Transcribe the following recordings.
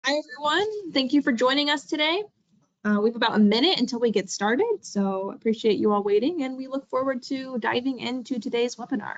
Hi, everyone. Thank you for joining us today. We have about a minute until we get started, so appreciate you all waiting, and we look forward to diving into today's webinar.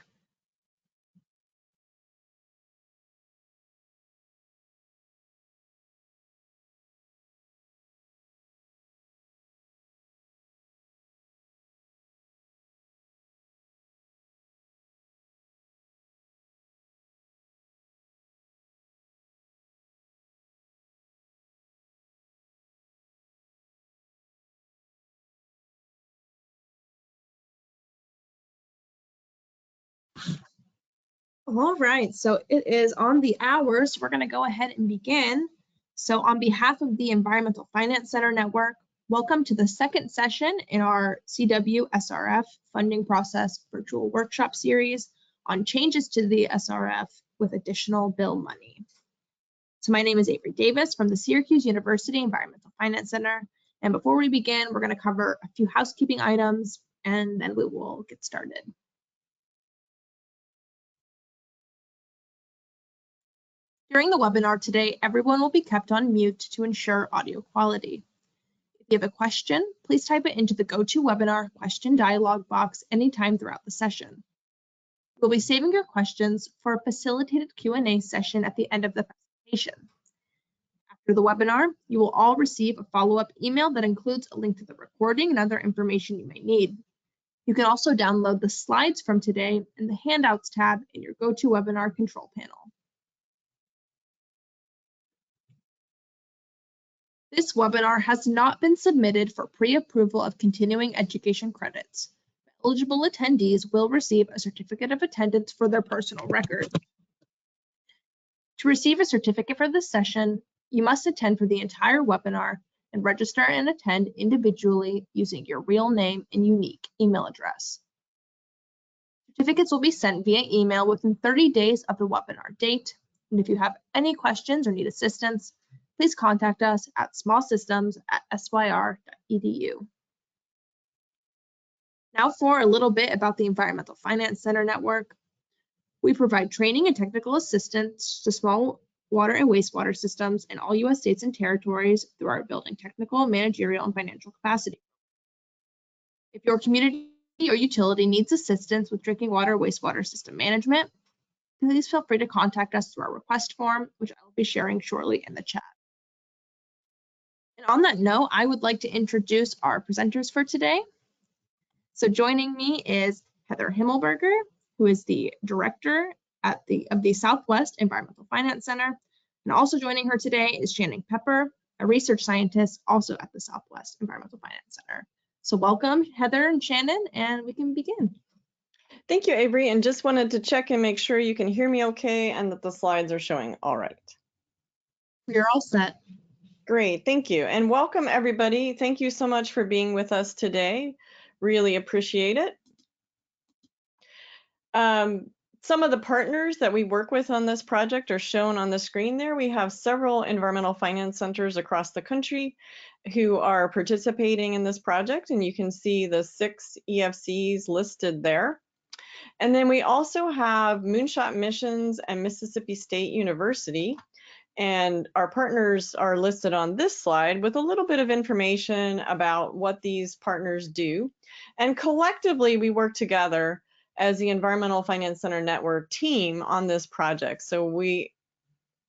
All right, so it is on the hour, so we're going to go ahead and begin. So on behalf of the Environmental Finance Center Network, welcome to the second session in our CWSRF funding process virtual workshop series on changes to the SRF with additional BIL money. So my name is Avery Davis from the Syracuse University Environmental Finance Center. And before we begin, we're going to cover a few housekeeping items, and then we will get started. During the webinar today, everyone will be kept on mute to ensure audio quality. If you have a question, please type it into the GoToWebinar question dialog box anytime throughout the session. We'll be saving your questions for a facilitated Q&A session at the end of the presentation. After the webinar, you will all receive a follow-up email that includes a link to the recording and other information you may need. You can also download the slides from today in the Handouts tab in your GoToWebinar control panel. This webinar has not been submitted for pre-approval of continuing education credits. Eligible attendees will receive a certificate of attendance for their personal record. To receive a certificate for this session, you must attend for the entire webinar and register and attend individually using your real name and unique email address. Certificates will be sent via email within 30 days of the webinar date. And if you have any questions or need assistance, please contact us at smallsystems@syr.edu. Now for a little bit about the Environmental Finance Center Network. We provide training and technical assistance to small water and wastewater systems in all U.S. states and territories through our building technical, managerial, and financial capacity. If your community or utility needs assistance with drinking water or wastewater system management, please feel free to contact us through our request form, which I will be sharing shortly in the chat. And on that note, I would like to introduce our presenters for today. So joining me is Heather Himmelberger, who is the director of the Southwest Environmental Finance Center. And also joining her today is Shannon Pepper, a research scientist also at the Southwest Environmental Finance Center. So welcome, Heather and Shannon, and we can begin. Thank you, Avery, and just wanted to check and make sure you can hear me okay and that the slides are showing all right. We're all set. Great, thank you, and welcome everybody. Thank you so much for being with us today. Really appreciate it. Some of the partners that we work with on this project are shown on the screen there. We have several environmental finance centers across the country who are participating in this project, and you can see the 6 EFCs listed there. And then we also have Moonshot Missions and Mississippi State University, and our partners are listed on this slide with a little bit of information about what these partners do. And collectively, we work together as the Environmental Finance Center Network team on this project. So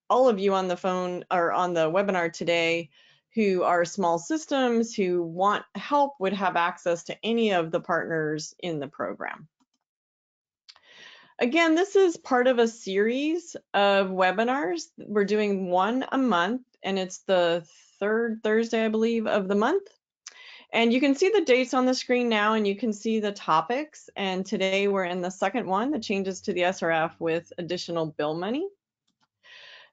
all of you on the phone or on the webinar today who are small systems who want help would have access to any of the partners in the program. Again, this is part of a series of webinars. We're doing one a month, and it's the third Thursday, I believe, of the month. And you can see the dates on the screen now, and you can see the topics. And today we're in the second one, the changes to the SRF with additional BIL money.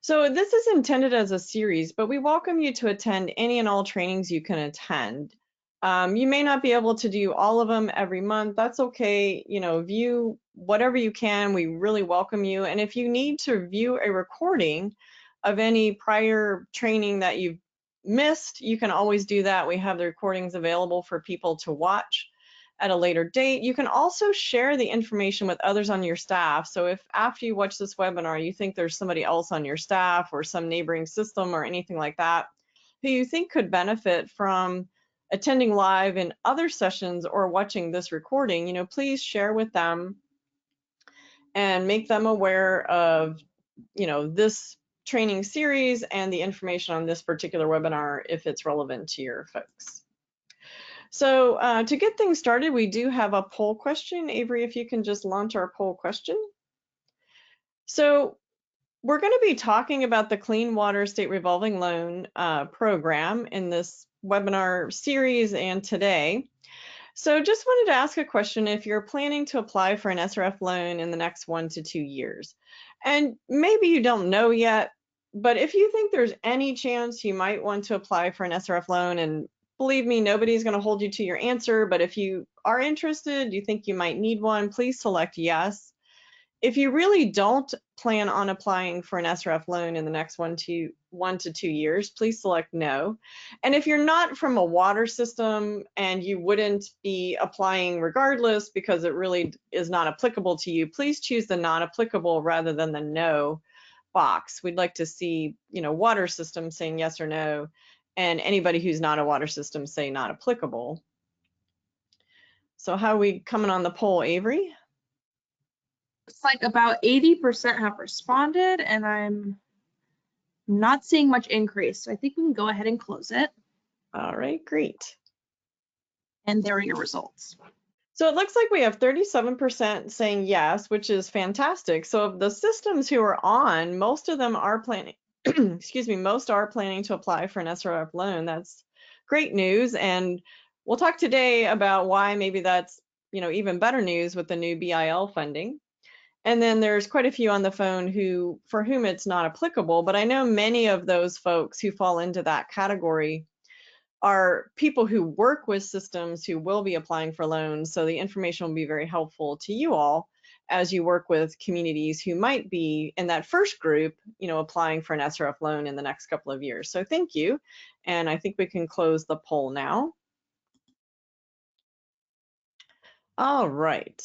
So this is intended as a series, but we welcome you to attend any and all trainings you can attend. You may not be able to do all of them every month. That's okay. You know, view whatever you can. We really welcome you. And if you need to view a recording of any prior training that you've missed, you can always do that. We have the recordings available for people to watch at a later date. You can also share the information with others on your staff. So if after you watch this webinar, you think there's somebody else on your staff or some neighboring system or anything like that who you think could benefit from attending live in other sessions or watching this recording, please share with them and make them aware of, this training series and the information on this particular webinar if it's relevant to your folks. So to get things started, we do have a poll question. Avery, if you can just launch our poll question. So we're going to be talking about the Clean Water State Revolving Loan program in this webinar series and today. So just wanted to ask a question if you're planning to apply for an SRF loan in the next 1 to 2 years. And maybe you don't know yet, but if you think there's any chance you might want to apply for an SRF loan, and believe me, nobody's going to hold you to your answer, but if you are interested, you think you might need one, please select yes. If you really don't plan on applying for an SRF loan in the next 1 to 2 years, please select no. And if you're not from a water system and you wouldn't be applying regardless because it really is not applicable to you, please choose the not applicable rather than the no box. We'd like to see, water systems saying yes or no, and anybody who's not a water system say not applicable. So how are we coming on the poll, Avery? It's like about 80% have responded, and I'm not seeing much increase. So I think we can go ahead and close it. All right, great. And there are your results. So it looks like we have 37% saying yes, which is fantastic. So of the systems who are on, most of them are planning, excuse me, most are planning to apply for an SRF loan. That's great news. And we'll talk today about why maybe that's, even better news with the new BIL funding. And then there's quite a few on the phone for whom it's not applicable, but I know many of those folks who fall into that category are people who work with systems who will be applying for loans. So the information will be very helpful to you all as you work with communities who might be in that first group, applying for an SRF loan in the next couple of years. So thank you. And I think we can close the poll now. All right.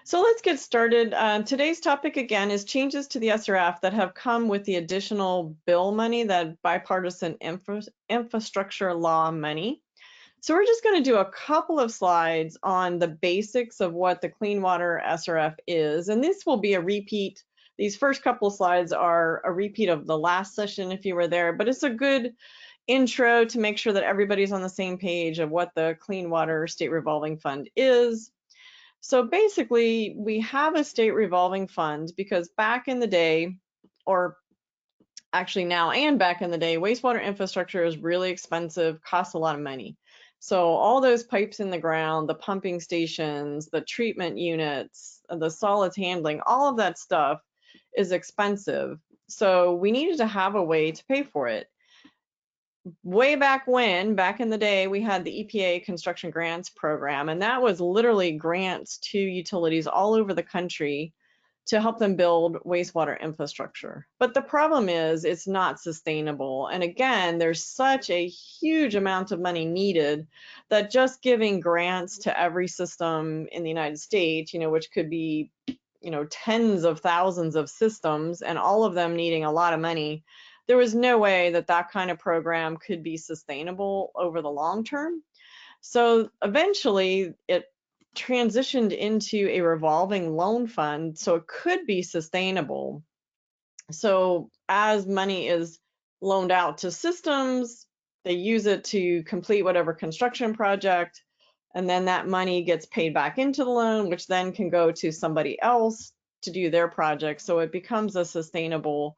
So let's get started. Today's topic again is changes to the SRF that have come with the additional BIL money, that Bipartisan Infrastructure Law money. So we're just going to do a couple of slides on the basics of what the Clean Water SRF is. And this will be a repeat. These first couple of slides are a repeat of the last session if you were there, but it's a good intro to make sure that everybody's on the same page of what the Clean Water State Revolving Fund is. So basically, we have a state revolving fund because back in the day, or actually now and back in the day, wastewater infrastructure is really expensive, costs a lot of money. So all those pipes in the ground, the pumping stations, the treatment units, the solids handling, all of that stuff is expensive. So we needed to have a way to pay for it. Way back in the day, we had the EPA construction grants program, and that was literally grants to utilities all over the country to help them build wastewater infrastructure. But the problem is it's not sustainable. And again, there's such a huge amount of money needed that just giving grants to every system in the United States, which could be, tens of thousands of systems and all of them needing a lot of money, there was no way that that kind of program could be sustainable over the long term. So eventually it transitioned into a revolving loan fund so it could be sustainable. So as money is loaned out to systems, they use it to complete whatever construction project, and then that money gets paid back into the loan, which then can go to somebody else to do their project. So it becomes a sustainable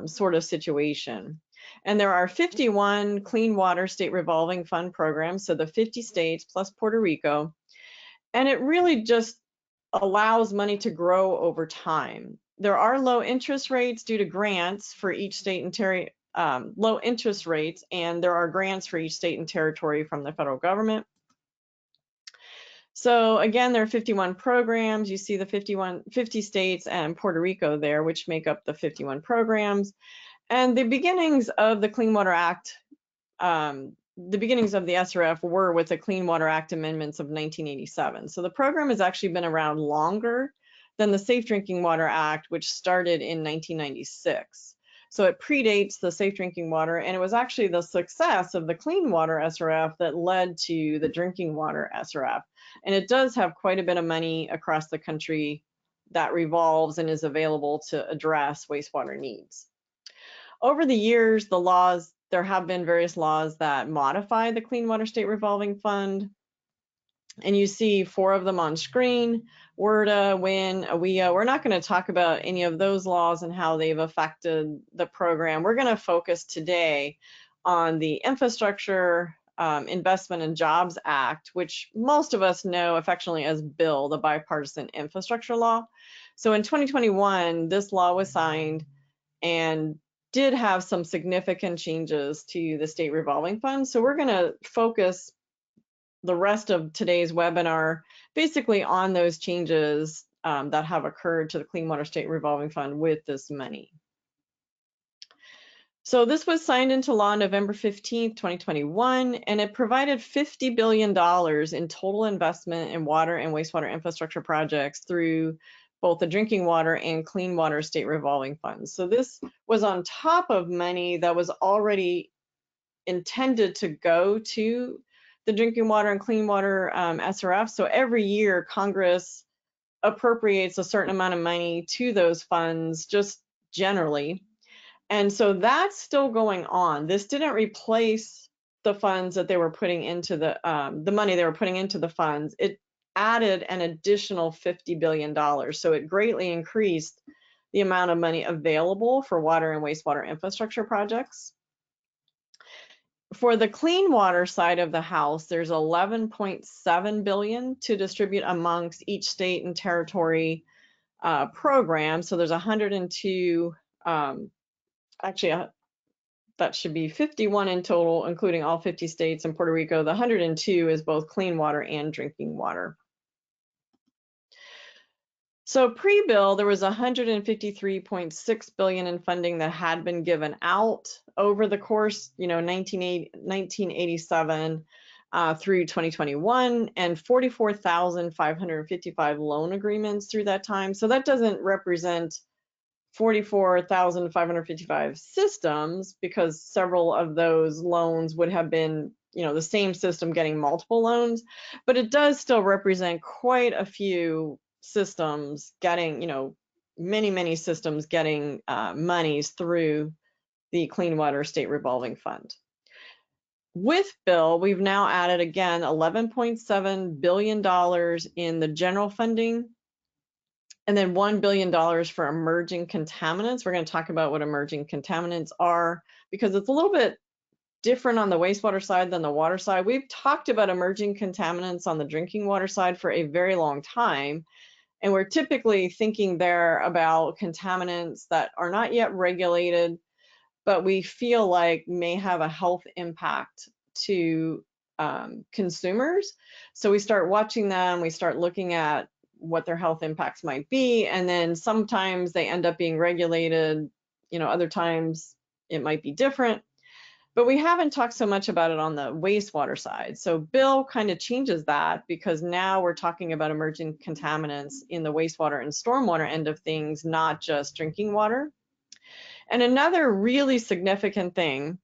sort of situation. And there are 51 Clean Water State Revolving Fund programs, so the 50 states plus Puerto Rico. And it really just allows money to grow over time. There are low interest rates due to grants for each state and low interest rates, and there are grants for each state and territory from the federal government. So again, there are 51 programs. You see the 50 states and Puerto Rico there, which make up the 51 programs. And the beginnings of the Clean Water Act the beginnings of the SRF were with the Clean Water Act amendments of 1987. So the program has actually been around longer than the Safe Drinking Water Act, which started in 1996. So it predates the Safe Drinking Water, and it was actually the success of the Clean Water SRF that led to the Drinking Water SRF. And it does have quite a bit of money across the country that revolves and is available to address wastewater needs. Over the years, there have been various laws that modify the Clean Water State Revolving Fund. And you see 4 of them on screen: WRDA, WIN, AWIA. We're not going to talk about any of those laws and how they've affected the program. We're going to focus today on the Infrastructure Investment and Jobs Act, which most of us know affectionately as BIL, the Bipartisan Infrastructure Law. So in 2021, this law was signed and did have some significant changes to the State Revolving Fund. So we're going to focus the rest of today's webinar basically on those changes that have occurred to the Clean Water State Revolving Fund with this money. So this was signed into law November 15th, 2021, and it provided $50 billion in total investment in water and wastewater infrastructure projects through both the Drinking Water and Clean Water State Revolving Funds. So this was on top of money that was already intended to go to the Drinking Water and Clean Water SRF. So every year, Congress appropriates a certain amount of money to those funds, just generally. And so that's still going on. This didn't replace the funds that they were putting into the money they were putting into the funds. It added an additional $50 billion. So it greatly increased the amount of money available for water and wastewater infrastructure projects. For the clean water side of the house, there's 11.7 billion to distribute amongst each state and territory program. So there's 102, that should be 51 in total, including all 50 states and Puerto Rico. The 102 is both clean water and drinking water. So pre-bill, there was 153.6 billion in funding that had been given out over the course, 1987 through 2021, and 44,555 loan agreements through that time. So that doesn't represent 44,555 systems, because several of those loans would have been, the same system getting multiple loans, but it does still represent quite a few systems getting, many systems getting monies through the Clean Water State Revolving Fund. With BIL, we've now added again $11.7 billion in the general funding, and then $1 billion for emerging contaminants. We're going to talk about what emerging contaminants are, because it's a little bit different on the wastewater side than the water side. We've talked about emerging contaminants on the drinking water side for a very long time, and we're typically thinking there about contaminants that are not yet regulated, but we feel like may have a health impact to consumers. So we start watching them, we start looking at what their health impacts might be, and then sometimes they end up being regulated, other times it might be different. But we haven't talked so much about it on the wastewater side. So BIL kind of changes that, because now we're talking about emerging contaminants in the wastewater and stormwater end of things, not just drinking water. And another really significant thing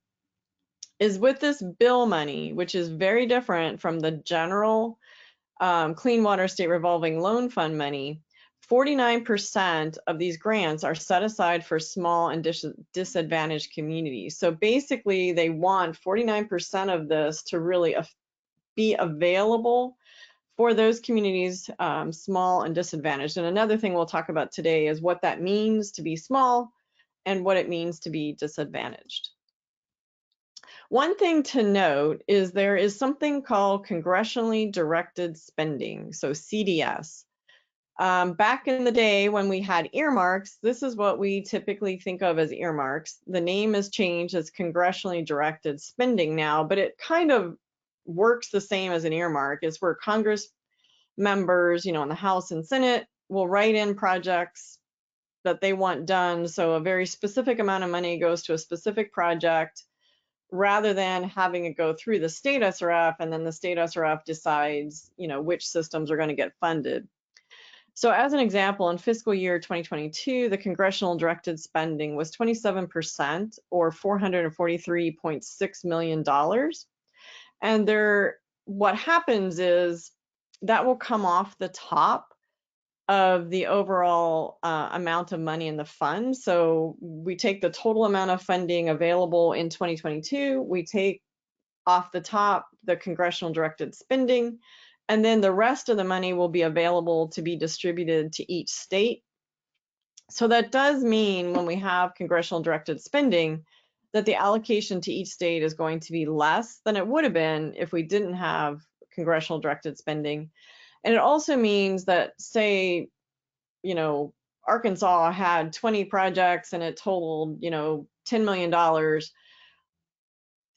is with this BIL money, which is very different from the general Clean Water State Revolving Loan Fund money, 49% of these grants are set aside for small and disadvantaged communities. So basically, they want 49% of this to really be available for those communities, small and disadvantaged. And another thing we'll talk about today is what that means to be small and what it means to be disadvantaged. One thing to note is there is something called congressionally directed spending, so CDS. Back in the day when we had earmarks, this is what we typically think of as earmarks. The name has changed, it's congressionally directed spending now, but it kind of works the same as an earmark. It's where Congress members, in the House and Senate will write in projects that they want done. So a very specific amount of money goes to a specific project. rather than having it go through the state SRF and then the state SRF decides, which systems are going to get funded. So as an example, in fiscal year 2022, the congressional directed spending was 27% or $443.6 million. And what happens is that will come off the top of the overall amount of money in the fund. So we take the total amount of funding available in 2022, we take off the top the congressional directed spending, and then the rest of the money will be available to be distributed to each state. So that does mean when we have congressional directed spending, that the allocation to each state is going to be less than it would have been if we didn't have congressional directed spending. And it also means that, say, Arkansas had 20 projects and it totaled, $10 million.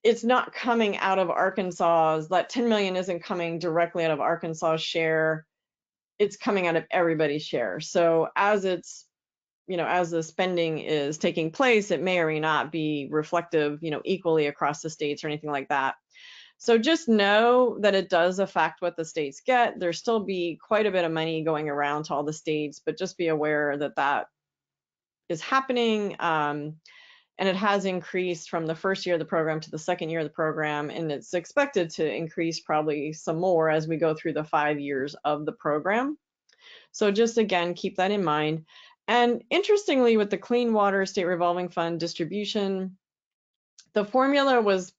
It's not coming out of Arkansas's, that 10 million isn't coming directly out of Arkansas's share. It's coming out of everybody's share. So as the spending is taking place, it may or may not be reflective, equally across the states or anything like that. So just know that it does affect what the states get. There'll still be quite a bit of money going around to all the states, but just be aware that that is happening. And it has increased from the first year of the program to the second year of the program, and it's expected to increase probably some more as we go through the 5 years of the program. So just again, keep that in mind. And interestingly, with the Clean Water State Revolving Fund distribution, the formula was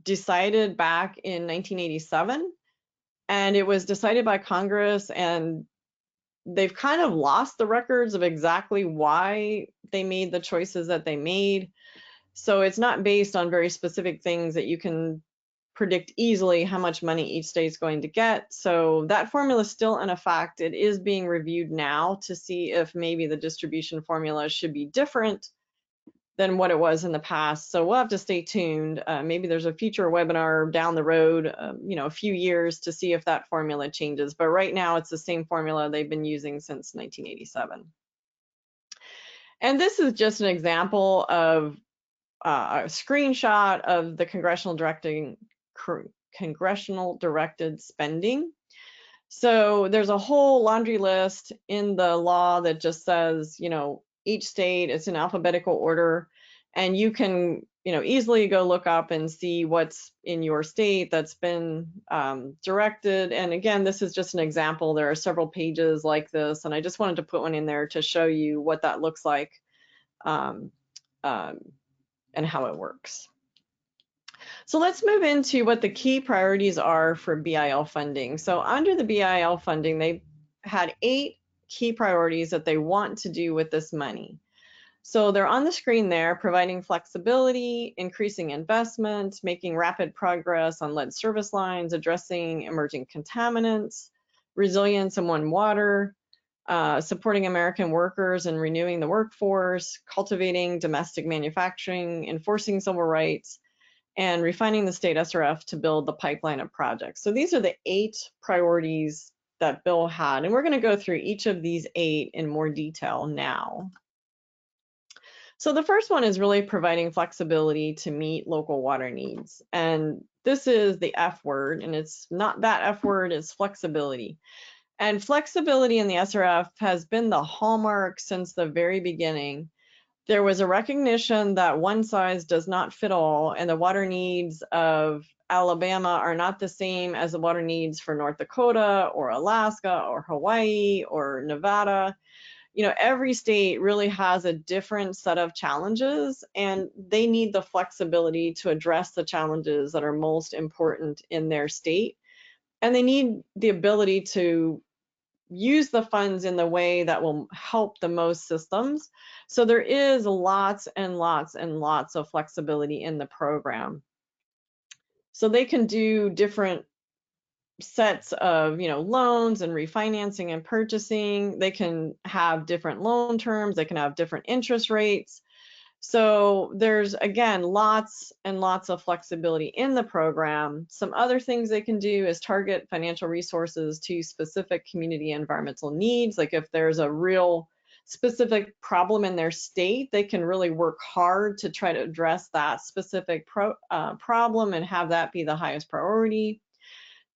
decided back in 1987, and it was decided by Congress, and they've kind of lost the records of exactly why they made the choices that they made. So it's not based on very specific things that you can predict easily how much money each state is going to get. So that formula is still in effect. It is being reviewed now to see if maybe the distribution formula should be different than what it was in the past. So we'll have to stay tuned. Maybe there's a future webinar down the road, a few years, to see if that formula changes. But right now it's the same formula they've been using since 1987. And this is just an example of a screenshot of the congressional directed spending. So there's a whole laundry list in the law that just says, each state, it's in alphabetical order, and you can, easily go look up and see what's in your state that's been directed. And again, this is just an example. There are several pages like this, and I just wanted to put one in there to show you what that looks like and how it works. So let's move into what the key priorities are for BIL funding. So under the BIL funding, they had 8 key priorities that they want to do with this money. So they're on the screen there: providing flexibility, increasing investment, making rapid progress on lead service lines, addressing emerging contaminants, resilience and warm water, supporting American workers and renewing the workforce, cultivating domestic manufacturing, enforcing civil rights, and refining the state SRF to build the pipeline of projects. So these are the 8 priorities that Bill had, and we're going to go through each of these 8 in more detail now. So the first one is really providing flexibility to meet local water needs. And this is the F word, and it's not that F word, it's flexibility. And flexibility in the SRF has been the hallmark since the very beginning. There was a recognition that one size does not fit all, and the water needs of Alabama are not the same as the water needs for North Dakota or Alaska or Hawaii or Nevada. Every state really has a different set of challenges, and they need the flexibility to address the challenges that are most important in their state. And they need the ability to use the funds in the way that will help the most systems. So there is lots and lots and lots of flexibility in the program. So they can do different sets of loans and refinancing and purchasing. They can have different loan terms, they can have different interest rates. So there's, again, lots and lots of flexibility in the program. Some other things they can do is target financial resources to specific community environmental needs. Like if there's a real specific problem in their state, they can really work hard to try to address that specific problem and have that be the highest priority.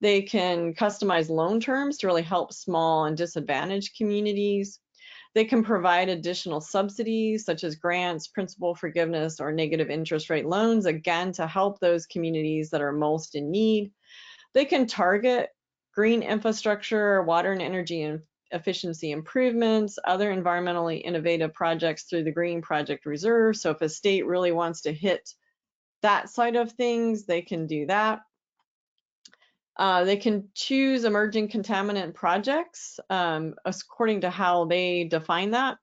They can customize loan terms to really help small and disadvantaged communities. They can provide additional subsidies such as grants, principal forgiveness, or negative interest rate loans, again, to help those communities that are most in need. They can target green infrastructure, water and energy and efficiency improvements, other environmentally innovative projects through the Green Project Reserve. So if a state really wants to hit that side of things, they can do that. They can choose emerging contaminant projects according to how they define that.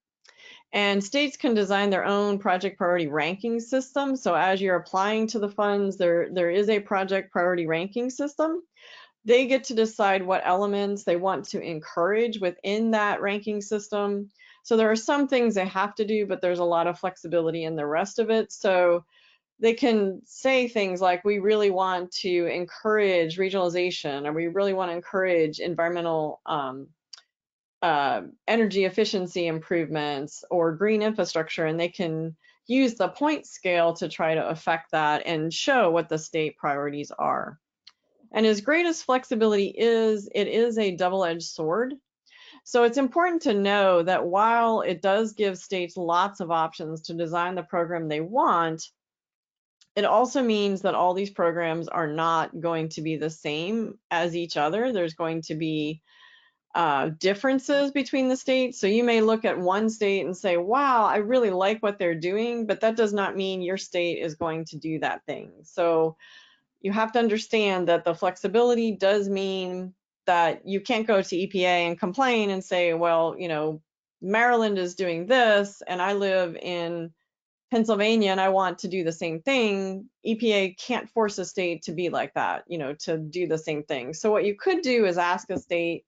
And states can design their own project priority ranking system. So as you're applying to the funds, there is a project priority ranking system. They get to decide what elements they want to encourage within that ranking system. So there are some things they have to do, but there's a lot of flexibility in the rest of it. So they can say things like, we really want to encourage regionalization, or we really want to encourage environmental energy efficiency improvements or green infrastructure, and they can use the point scale to try to affect that and show what the state priorities are. And as great as flexibility is, it is a double-edged sword. So it's important to know that while it does give states lots of options to design the program they want, it also means that all these programs are not going to be the same as each other. There's going to be differences between the states. So you may look at one state and say, wow, I really like what they're doing, but that does not mean your state is going to do that thing. So you have to understand that the flexibility does mean that you can't go to EPA and complain and say, well, you know, Maryland is doing this and I live in Pennsylvania and I want to do the same thing. EPA can't force a state to be like that, you know, to do the same thing. So what you could do is ask a state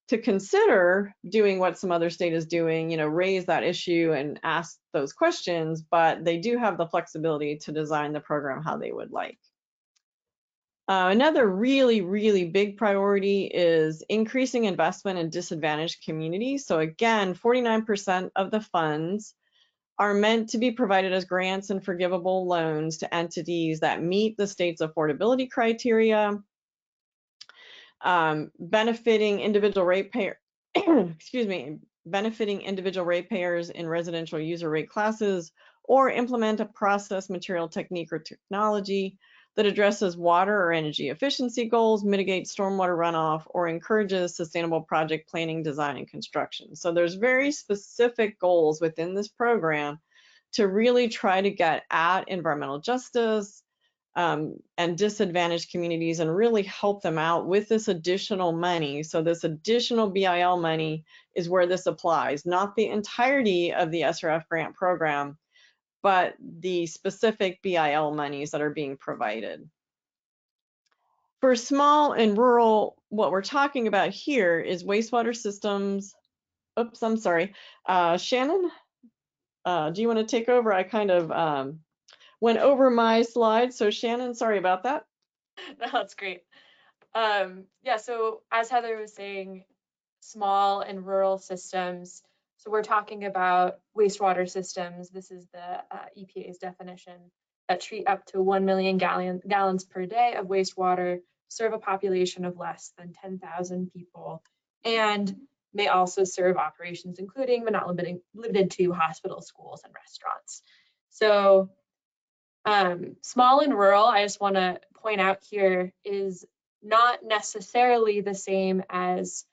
to consider doing what some other state is doing, you know, raise that issue and ask those questions, but they do have the flexibility to design the program how they would like. Another really, really big priority is increasing investment in disadvantaged communities. So again, 49% of the funds are meant to be provided as grants and forgivable loans to entities that meet the state's affordability criteria, benefiting individual ratepayer, benefiting individual ratepayers in residential user rate classes, or implement a process, material, technique, or technology that addresses water or energy efficiency goals, mitigates stormwater runoff, or encourages sustainable project planning, design, and construction. So there's very specific goals within this program to really try to get at environmental justice and disadvantaged communities and really help them out with this additional money. So this additional BIL money is where this applies, not the entirety of the SRF grant program, but the specific BIL monies that are being provided. For small and rural, what we're talking about here is wastewater systems. Oops, I'm sorry. Shannon, do you want to take over? I kind of went over my slides, so Shannon, sorry about that. No, that's great. Yeah, so as Heather was saying, small and rural systems. So we're talking about wastewater systems. This is the EPA's definition that treat up to 1 million gallons per day of wastewater, serve a population of less than 10,000 people, and may also serve operations including but not limited to hospitals, schools, and restaurants. So small and rural, I just want to point out here, is not necessarily the same as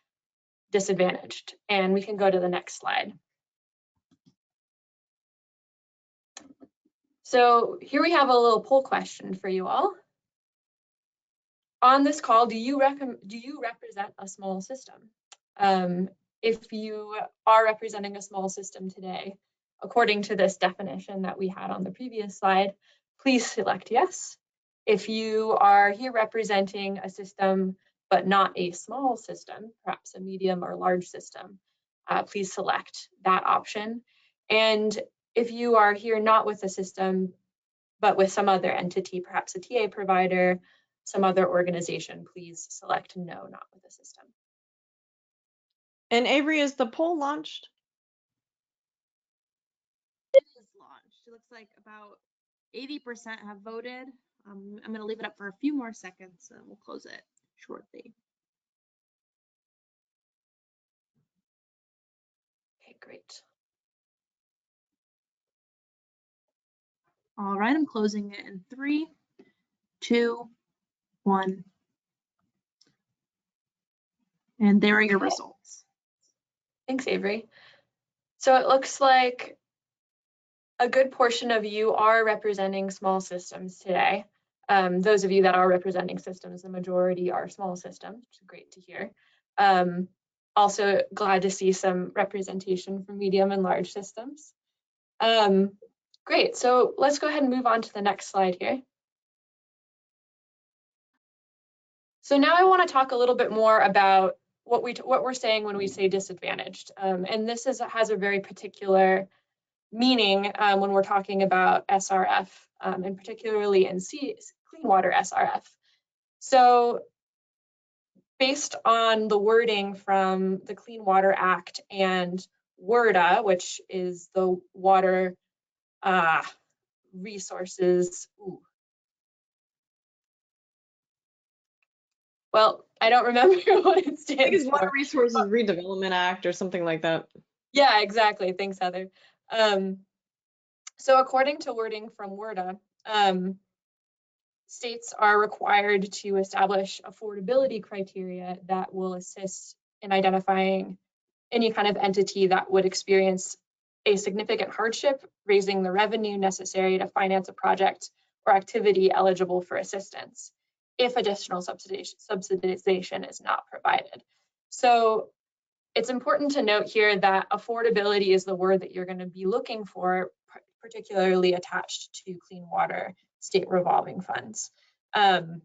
disadvantaged. And we can go to the next slide. So here we have a little poll question for you all. On this call, do you represent a small system? If you are representing a small system today, according to this definition that we had on the previous slide, please select yes. If you are here representing a system but not a small system, perhaps a medium or large system, please select that option. And if you are here not with a system, but with some other entity, perhaps a TA provider, some other organization, please select no, not with a system. And Avery, is the poll launched? looks like about 80% have voted. I'm going to leave it up for a few more seconds and we'll close it shortly. Okay, great. All right, I'm closing it in 3, 2, 1. And there are your results. Thanks, Avery. So it looks like a good portion of you are representing small systems today. Those of you that are representing systems, the majority are small systems, which is great to hear. Also glad to see some representation from medium and large systems. Great, so let's go ahead and move on to the next slide here. So now I want to talk a little bit more about what we're saying when we say disadvantaged. And this has a very particular meaning when we're talking about SRF, and particularly in clean water SRF. So based on the wording from the Clean Water Act and WRDA, which is the Water Resources, well, I don't remember what it stands for. I think it's Water Resources Redevelopment Act or something like that. Yeah, exactly. Thanks, Heather. So according to wording from WRDA, states are required to establish affordability criteria that will assist in identifying any kind of entity that would experience a significant hardship, raising the revenue necessary to finance a project or activity eligible for assistance if additional subsidization is not provided. So it's important to note here that affordability is the word that you're going to be looking for, particularly attached to clean water state revolving funds. And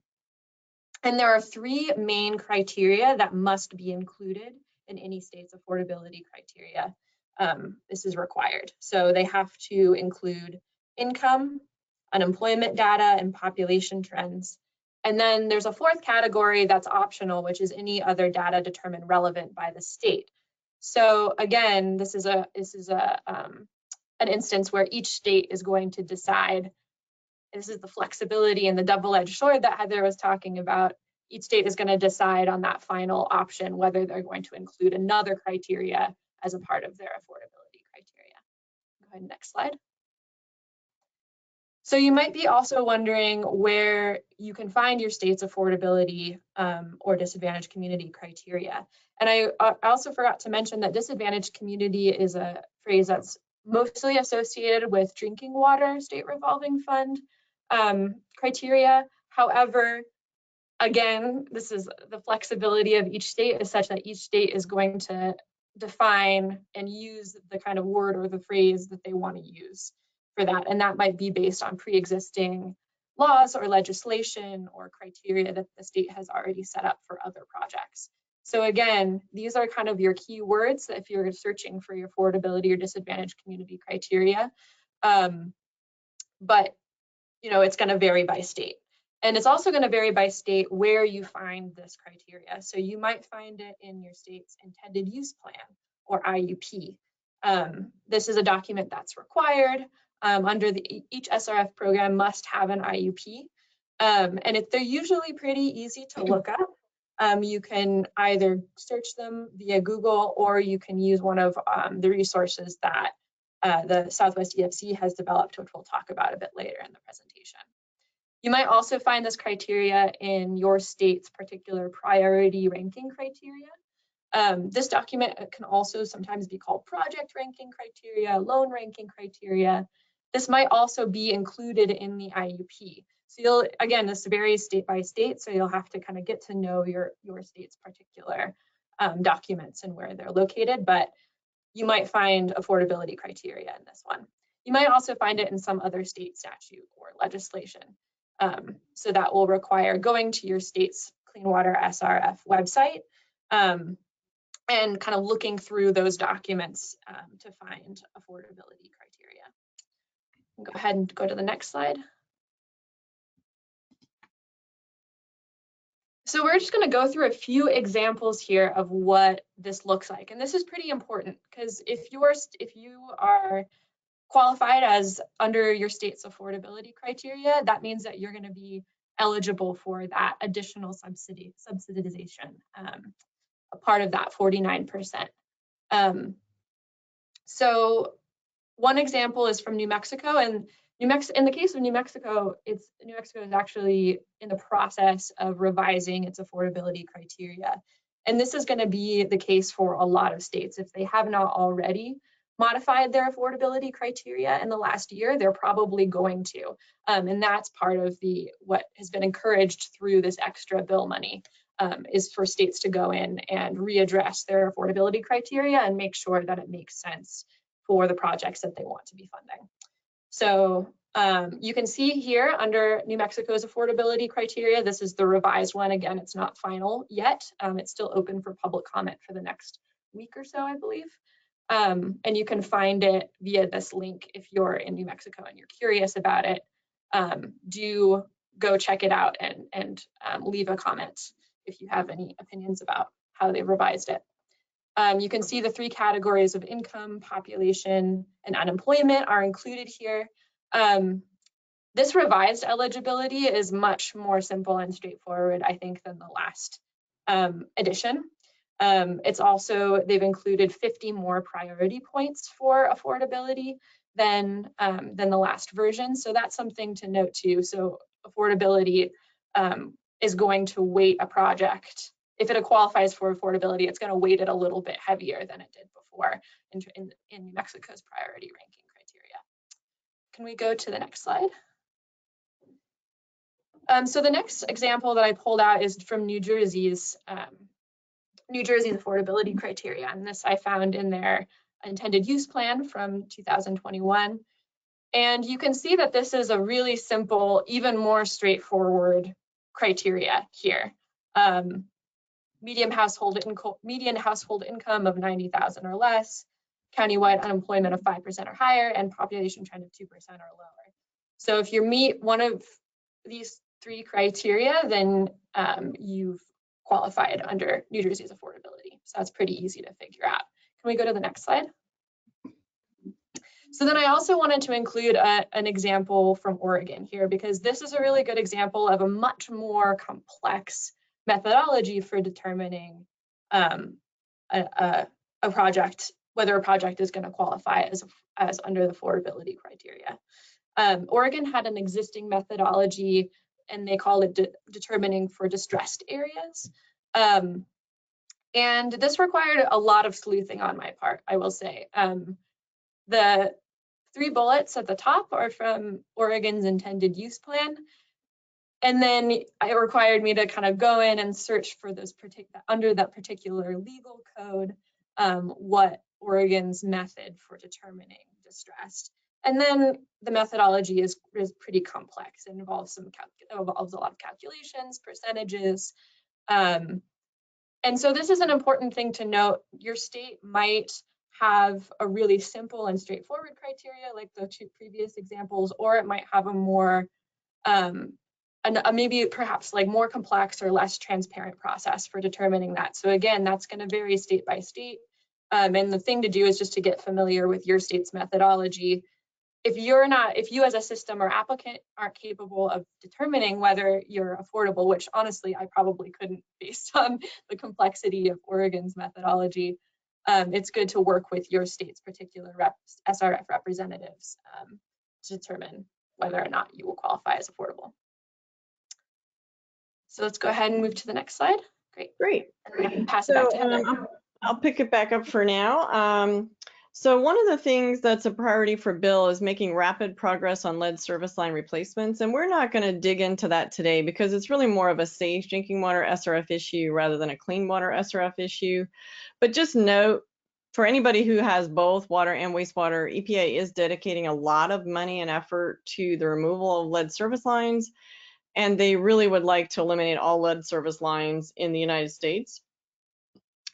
there are 3 main criteria that must be included in any state's affordability criteria. This is required. So they have to include income, unemployment data, and population trends. And then there's a 4th category that's optional, which is any other data determined relevant by the state. So again, this is an instance where each state is going to decide. This is the flexibility and the double-edged sword that Heather was talking about. Each state is going to decide on that final option whether they're going to include another criteria as a part of their affordability criteria. Go ahead, next slide. So you might be also wondering where you can find your state's affordability or disadvantaged community criteria. And I also forgot to mention that disadvantaged community is a phrase that's mostly associated with drinking water state revolving fund criteria. However, again, this is the flexibility of each state is such that each state is going to define and use the kind of word or the phrase that they want to use for that. And that might be based on pre-existing laws or legislation or criteria that the state has already set up for other projects. So again, these are kind of your key words if you're searching for your affordability or disadvantaged community criteria. But it's going to vary by state. And it's also going to vary by state where you find this criteria. So you might find it in your state's intended use plan or IUP. This is a document that's required under each SRF program must have an IUP. And they're usually pretty easy to look up. You can either search them via Google or you can use one of the resources that the Southwest EFC has developed, which we'll talk about a bit later in the presentation. You might also find this criteria in your state's particular priority ranking criteria. This document can also sometimes be called project ranking criteria, loan ranking criteria. This might also be included in the IUP. So again, this varies state by state, so you'll have to kind of get to know your state's particular documents and where they're located, but you might find affordability criteria in this one. You might also find it in some other state statute or legislation. So that will require going to your state's Clean Water SRF website and kind of looking through those documents to find affordability criteria. Go ahead and go to the next slide. So we're just going to go through a few examples here of what this looks like. And this is pretty important because if you are qualified as under your state's affordability criteria, that means that you're going to be eligible for that additional subsidization, a part of that 49%. So one example is from New Mexico, and in the case of New Mexico, New Mexico is actually in the process of revising its affordability criteria. And this is going to be the case for a lot of states. If they have not already modified their affordability criteria in the last year, they're probably going to. And that's part of what has been encouraged through this extra bill money, is for states to go in and readdress their affordability criteria and make sure that it makes sense for the projects that they want to be funding. So you can see here under New Mexico's affordability criteria, this is the revised one. Again, it's not final yet. It's still open for public comment for the next week or so, I believe. And you can find it via this link if you're in New Mexico and you're curious about it. Do go check it out and leave a comment if you have any opinions about how they revised it. You can see the 3 categories of income, population, and unemployment are included here. This revised eligibility is much more simple and straightforward, I think, than the last edition. It's also, they've included 50 more priority points for affordability than the last version. So that's something to note too. So affordability is going to weight a project. If it qualifies for affordability, it's going to weight it a little bit heavier than it did before in New Mexico's priority ranking criteria. Can we go to the next slide? So the next example that I pulled out is from New Jersey's affordability criteria, and this I found in their intended use plan from 2021. And you can see that this is a really simple, even more straightforward criteria here. Median household income of 90,000 or less, countywide unemployment of 5% or higher, and population trend of 2% or lower. So if you meet one of these 3 criteria, then you've qualified under New Jersey's affordability. So that's pretty easy to figure out. Can we go to the next slide? So then I also wanted to include an example from Oregon here, because this is a really good example of a much more complex methodology for determining a project, whether a project is going to qualify as under the affordability criteria. Oregon had an existing methodology, and they call it determining for distressed areas. And this required a lot of sleuthing on my part, I will say. The 3 bullets at the top are from Oregon's intended use plan. And then it required me to kind of go in and search for those under that particular legal code, what Oregon's method for determining distressed. And then the methodology is pretty complex. It involves a lot of calculations, percentages. And so this is an important thing to note. Your state might have a really simple and straightforward criteria like the 2 previous examples, or it might have a more maybe perhaps like more complex or less transparent process for determining that. So again, that's going to vary state by state. And the thing to do is just to get familiar with your state's methodology. If you as a system or applicant aren't capable of determining whether you're affordable, which honestly I probably couldn't based on the complexity of Oregon's methodology, it's good to work with your state's particular SRF representatives to determine whether or not you will qualify as affordable. So let's go ahead and move to the next slide. Great. Pass it back to Heather. I'll pick it back up for now. So one of the things that's a priority for BIL is making rapid progress on lead service line replacements. And we're not going to dig into that today because it's really more of a safe drinking water SRF issue rather than a clean water SRF issue. But just note, for anybody who has both water and wastewater, EPA is dedicating a lot of money and effort to the removal of lead service lines. And they really would like to eliminate all lead service lines in the United States.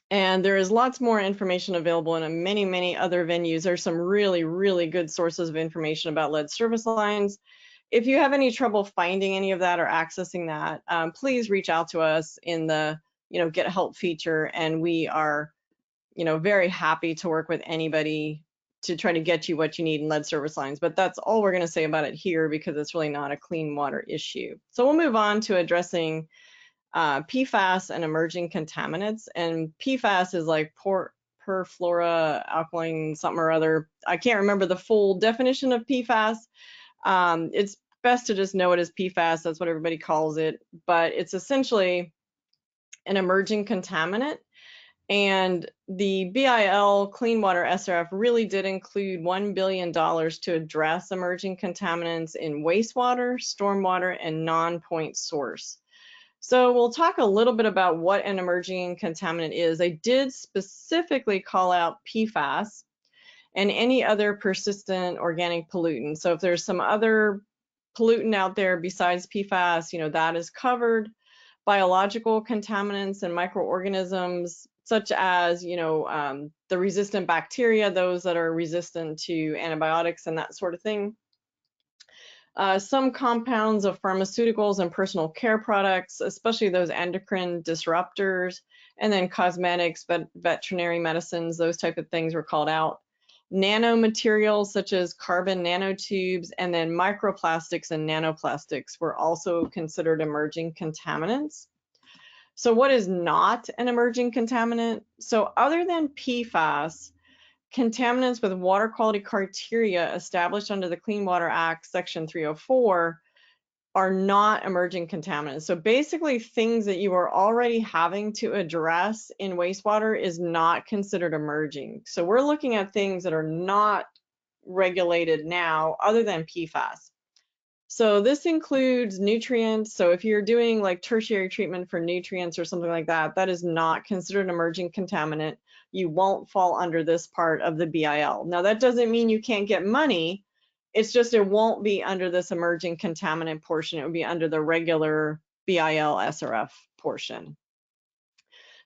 And there is lots more information available in many other venues. There's some really, really good sources of information about lead service lines. If you have any trouble finding any of that or accessing that, please reach out to us in the Get Help feature, and we are very happy to work with anybody to try to get you what you need in lead service lines. But that's all we're going to say about it here because it's really not a clean water issue. So we'll move on to addressing PFAS and emerging contaminants. And PFAS is like perfluoroalkyl something or other. I can't remember the full definition of PFAS. It's best to just know it as PFAS. That's what everybody calls it. But it's essentially an emerging contaminant. And the BIL Clean Water SRF really did include $1 billion to address emerging contaminants in wastewater, stormwater, and non-point source. So we'll talk a little bit about what an emerging contaminant is. I did specifically call out PFAS and any other persistent organic pollutant. So if there's some other pollutant out there besides PFAS, you know, that is covered. Biological contaminants and microorganisms, such as, you know, the resistant bacteria, those that are resistant to antibiotics and that sort of thing. Some compounds of pharmaceuticals and personal care products, especially those endocrine disruptors, and then cosmetics, veterinary medicines, those type of things were called out. Nanomaterials such as carbon nanotubes, and then microplastics and nanoplastics were also considered emerging contaminants. So what is not an emerging contaminant? So other than PFAS, contaminants with water quality criteria established under the Clean Water Act, Section 304, are not emerging contaminants. So basically things that you are already having to address in wastewater is not considered emerging. So we're looking at things that are not regulated now other than PFAS. So this includes nutrients. So if you're doing like tertiary treatment for nutrients or something like that, that is not considered an emerging contaminant. You won't fall under this part of the BIL. Now that doesn't mean you can't get money. It's just it won't be under this emerging contaminant portion. It would be under the regular BIL SRF portion.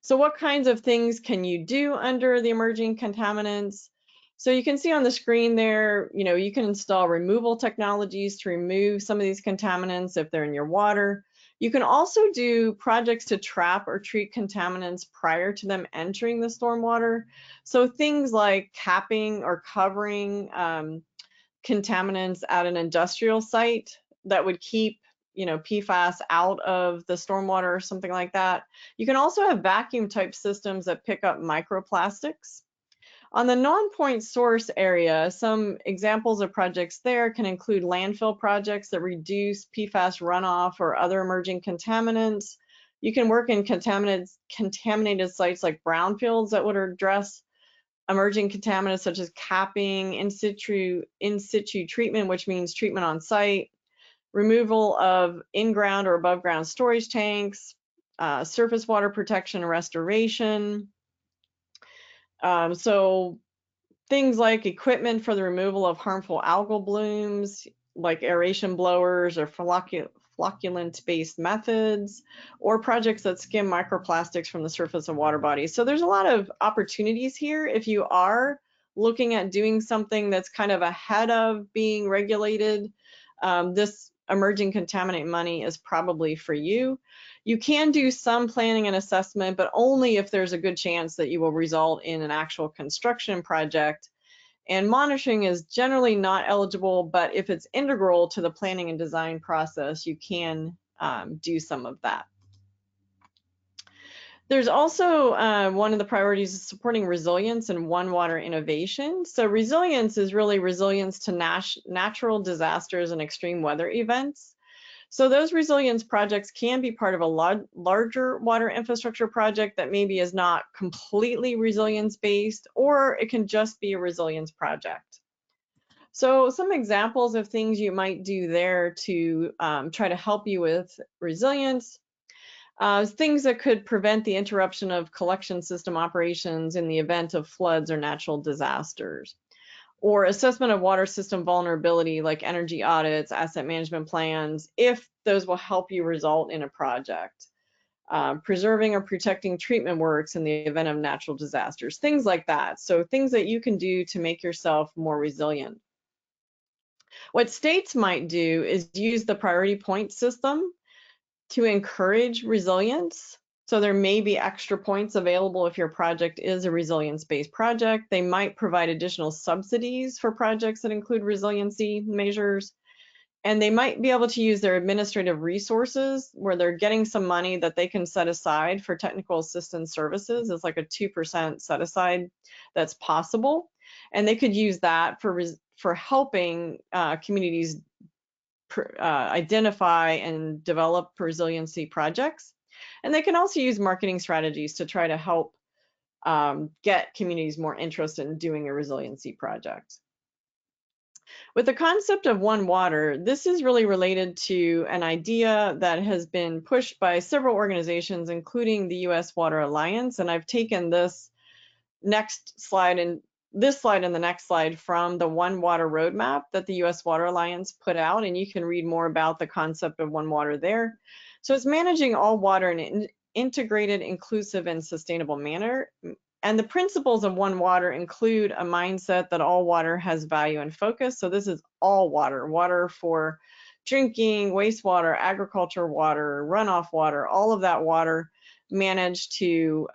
So what kinds of things can you do under the emerging contaminants? So you can see on the screen there, you know, you can install removal technologies to remove some of these contaminants if they're in your water. You can also do projects to trap or treat contaminants prior to them entering the stormwater. So things like capping or covering contaminants at an industrial site that would keep, you know, PFAS out of the stormwater or something like that. You can also have vacuum type systems that pick up microplastics. On the non-point source area, some examples of projects there can include landfill projects that reduce PFAS runoff or other emerging contaminants. You can work in contaminated sites like brownfields that would address emerging contaminants such as capping, in situ treatment, which means treatment on site, removal of in-ground or above-ground storage tanks, surface water protection and restoration. So things like equipment for the removal of harmful algal blooms, like aeration blowers or flocculant-based methods, or projects that skim microplastics from the surface of water bodies. So there's a lot of opportunities here if you are looking at doing something that's kind of ahead of being regulated. This emerging contaminant money is probably for you. You can do some planning and assessment, but only if there's a good chance that you will result in an actual construction project. And monitoring is generally not eligible, but if it's integral to the planning and design process, you can do some of that. There's also one of the priorities is supporting resilience and one water innovation. So resilience is really resilience to natural disasters and extreme weather events. So those resilience projects can be part of a larger water infrastructure project that maybe is not completely resilience-based, or it can just be a resilience project. So some examples of things you might do there to try to help you with resilience. Things that could prevent the interruption of collection system operations in the event of floods or natural disasters. Or assessment of water system vulnerability like energy audits, asset management plans, if those will help you result in a project. Preserving or protecting treatment works in the event of natural disasters, things like that. So things that you can do to make yourself more resilient. What states might do is use the priority point system to encourage resilience. So there may be extra points available if your project is a resilience-based project. They might provide additional subsidies for projects that include resiliency measures. And they might be able to use their administrative resources where they're getting some money that they can set aside for technical assistance services. It's like a 2% set aside that's possible. And they could use that for helping communities identify and develop resiliency projects. And they can also use marketing strategies to try to help get communities more interested in doing a resiliency project. With the concept of One Water, this is really related to an idea that has been pushed by several organizations, including the U.S. Water Alliance. And I've taken this next slide and this slide and the next slide from the One Water roadmap that the U.S. Water Alliance put out, and you can read more about the concept of One Water there. So it's managing all water in an integrated, inclusive, and sustainable manner. And the principles of One Water include a mindset that all water has value and focus. So this is all water, water for drinking, wastewater, agriculture water, runoff water, all of that water managed to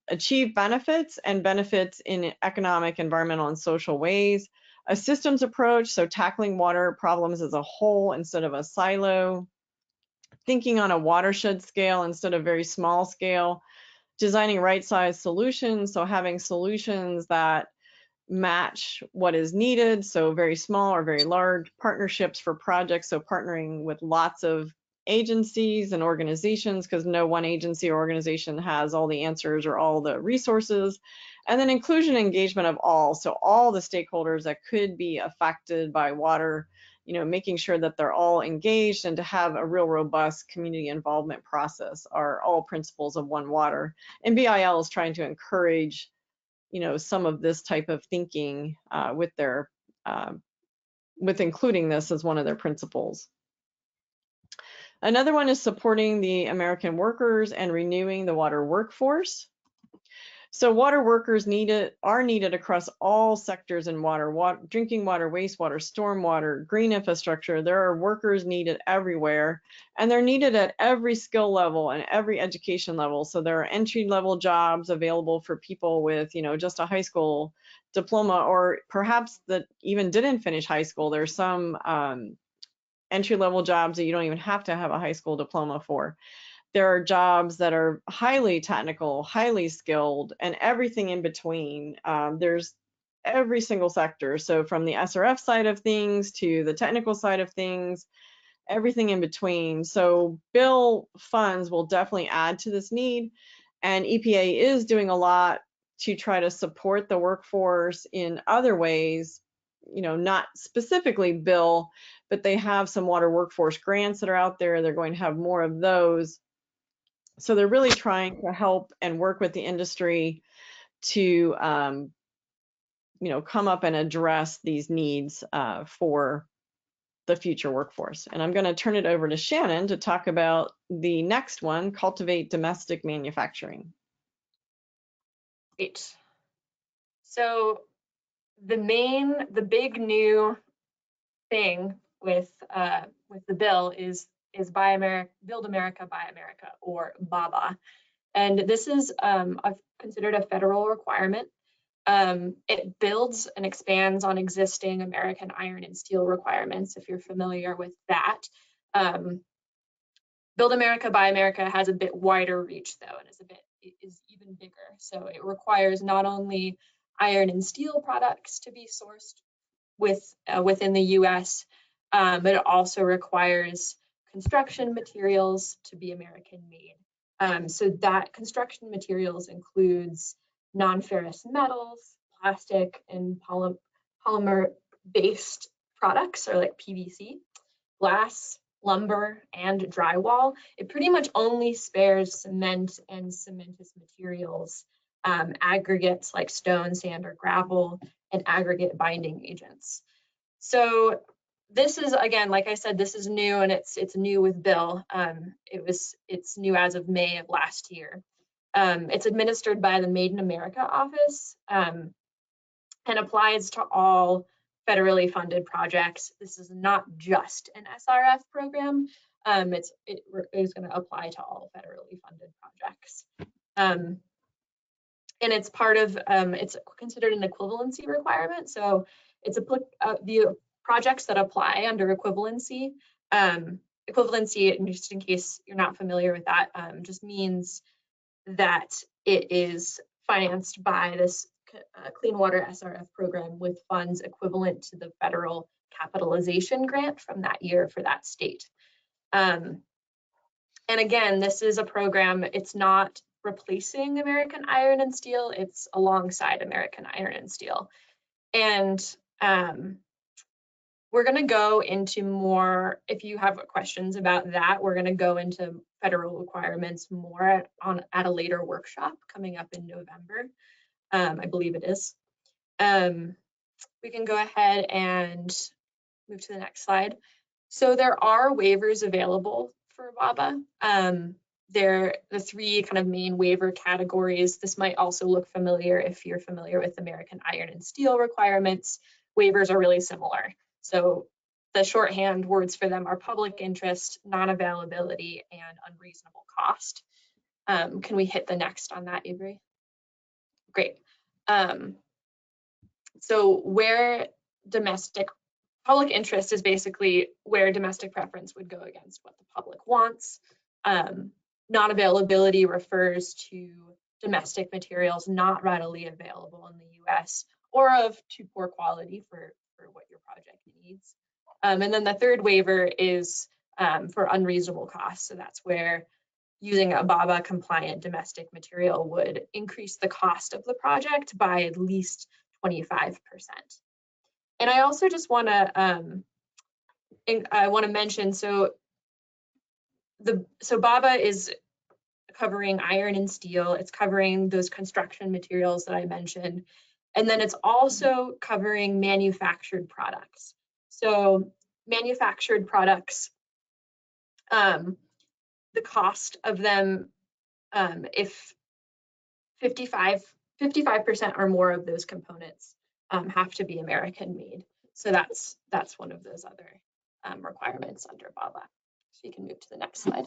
achieve benefits and benefits in economic, environmental, and social ways. A systems approach, so tackling water problems as a whole instead of a silo. Thinking on a watershed scale instead of very small scale. Designing right-sized solutions, so having solutions that match what is needed, so very small or very large. Partnerships for projects, so partnering with lots of agencies and organizations, because no one agency or organization has all the answers or all the resources. And then inclusion and engagement of all, so all the stakeholders that could be affected by water, you know, making sure that they're all engaged, and to have a real robust community involvement process are all principles of One Water. And BIL is trying to encourage, you know, some of this type of thinking with including this as one of their principles. Another one is supporting the American workers and renewing the water workforce. So water workers are needed across all sectors in water, drinking water, wastewater, stormwater, green infrastructure. There are workers needed everywhere, and they're needed at every skill level and every education level. So there are entry-level jobs available for people with, you know, just a high school diploma, or perhaps that even didn't finish high school. There's some entry-level jobs that you don't even have to have a high school diploma for. There are jobs that are highly technical, highly skilled, and everything in between. There's every single sector. So from the SRF side of things to the technical side of things, everything in between. So BIL funds will definitely add to this need. And EPA is doing a lot to try to support the workforce in other ways, you know, not specifically BIL, but they have some water workforce grants that are out there. They're going to have more of those. So they're really trying to help and work with the industry to, you know, come up and address these needs for the future workforce. And I'm going to turn it over to Shannon to talk about the next one, cultivate domestic manufacturing. Great. So the big new thing with the bill is Build America, Buy America, or BABA. And this is considered a federal requirement. It builds and expands on existing American iron and steel requirements, if you're familiar with that. Build America, Buy America has a bit wider reach, though, and is even bigger. So it requires not only iron and steel products to be sourced within the U.S., but it also requires construction materials to be American made. So that construction materials includes non-ferrous metals, plastic, and polymer-based products, or like PVC, glass, lumber, and drywall. It pretty much only spares cement and cementous materials, aggregates like stone, sand, or gravel, and aggregate binding agents. So this is, again, like I said, this is new, and it's new with BIL. It's new as of May of last year. It's administered by the Made in America office and applies to all federally funded projects. This is not just an SRF program. it is going to apply to all federally funded projects. And it's part of, it's considered an equivalency requirement. So it's the projects that apply under equivalency. Equivalency, just in case you're not familiar with that, just means that it is financed by this Clean Water SRF program with funds equivalent to the federal capitalization grant from that year for that state. And again, this is a program, it's not replacing American Iron and Steel, it's alongside American Iron and Steel. And we're going to go into more, if you have questions about that, we're going to go into federal requirements more at a later workshop coming up in November. I believe it is. We can go ahead and move to the next slide. So there are waivers available for BABA. They're the three kind of main waiver categories. This might also look familiar if you're familiar with American Iron and Steel requirements. Waivers are really similar. So the shorthand words for them are public interest, non-availability, and unreasonable cost. Can we hit the next on that, Avery? Great. So where public interest is basically where domestic preference would go against what the public wants. Non-availability refers to domestic materials not readily available in the US or of too poor quality for what your project needs. And then the third waiver is for unreasonable costs. So that's where using a BABA compliant domestic material would increase the cost of the project by at least 25%. And I also just want to mention, so BABA is covering iron and steel. It's covering those construction materials that I mentioned. And then it's also covering manufactured products. So manufactured products, the cost of them, if 55% or more of those components have to be American made. So that's one of those other requirements under BABA. So you can move to the next slide.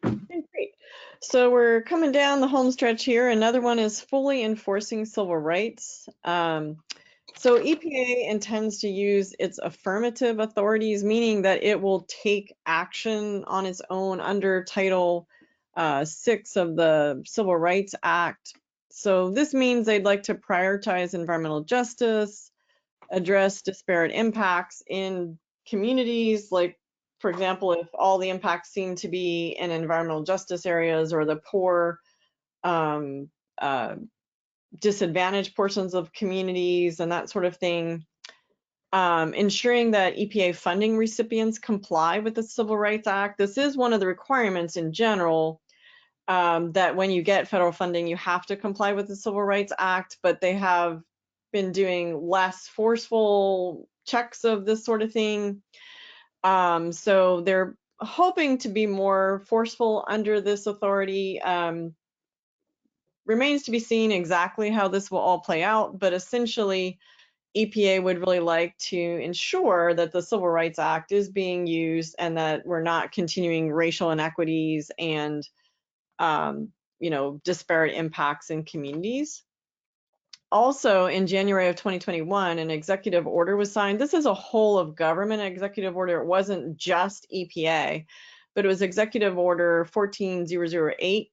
Okay, great. So we're coming down the home stretch here. Another one is fully enforcing civil rights. So EPA intends to use its affirmative authorities, meaning that it will take action on its own under Title 6 of the Civil Rights Act. So this means they'd like to prioritize environmental justice, address disparate impacts in communities, like, for example, if all the impacts seem to be in environmental justice areas or the poor, disadvantaged portions of communities and that sort of thing, ensuring that EPA funding recipients comply with the Civil Rights Act. This is one of the requirements in general, that when you get federal funding, you have to comply with the Civil Rights Act, but they have been doing less forceful checks of this sort of thing. So they're hoping to be more forceful under this authority. Remains to be seen exactly how this will all play out, but essentially EPA would really like to ensure that the Civil Rights Act is being used and that we're not continuing racial inequities and disparate impacts in communities. Also, in January of 2021, an executive order was signed. This is a whole of government executive order. It wasn't just EPA, but it was Executive Order 14008.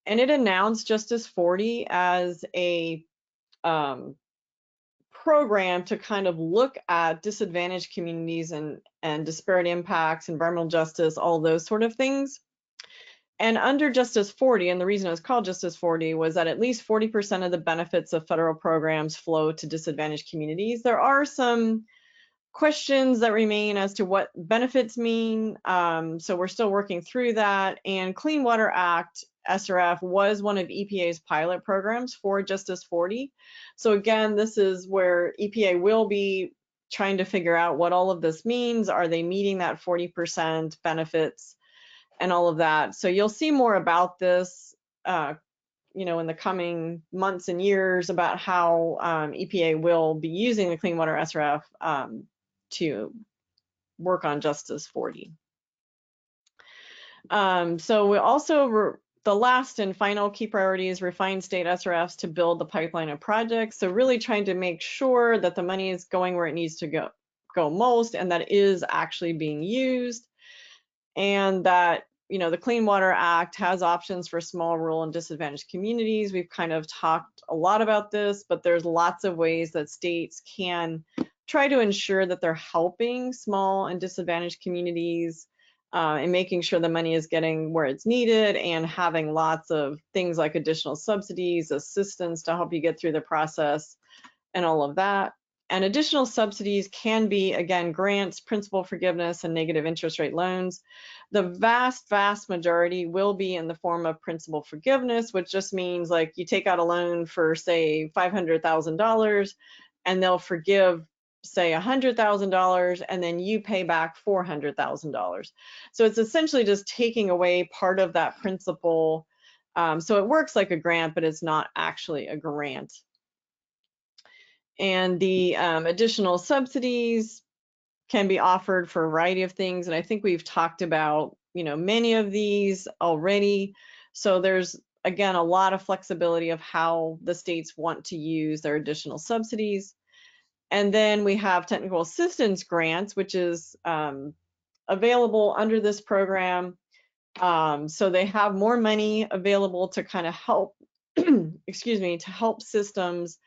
And it announced Justice 40 as a program to kind of look at disadvantaged communities and disparate impacts, environmental justice, all those sort of things. And under Justice 40, and the reason it was called Justice 40 was that at least 40% of the benefits of federal programs flow to disadvantaged communities. There are some questions that remain as to what benefits mean. So we're still working through that. And Clean Water Act, SRF, was one of EPA's pilot programs for Justice 40. So again, this is where EPA will be trying to figure out what all of this means. Are they meeting that 40% benefits and all of that? So you'll see more about this, in the coming months and years about how EPA will be using the Clean Water SRF to work on Justice 40. So we also, the last and final key priority is refine state SRFs to build the pipeline of projects. So really trying to make sure that the money is going where it needs to go most, and that is actually being used, and that, you know, the Clean Water Act has options for small, rural, and disadvantaged communities. We've kind of talked a lot about this, but there's lots of ways that states can try to ensure that they're helping small and disadvantaged communities, and making sure the money is getting where it's needed, and having lots of things like additional subsidies, assistance to help you get through the process, and all of that. And additional subsidies can be, again, grants, principal forgiveness, and negative interest rate loans. The vast majority will be in the form of principal forgiveness, which just means like you take out a loan for, say, $500,000, and they'll forgive, say, $100,000, and then you pay back $400,000. So it's essentially just taking away part of that principal. So it works like a grant, but it's not actually a grant. And the additional subsidies can be offered for a variety of things. And I think we've talked about, you know, many of these already. So there's, again, a lot of flexibility of how the states want to use their additional subsidies. And then we have technical assistance grants, which is available under this program. So they have more money available to kind of help, excuse me, to help systems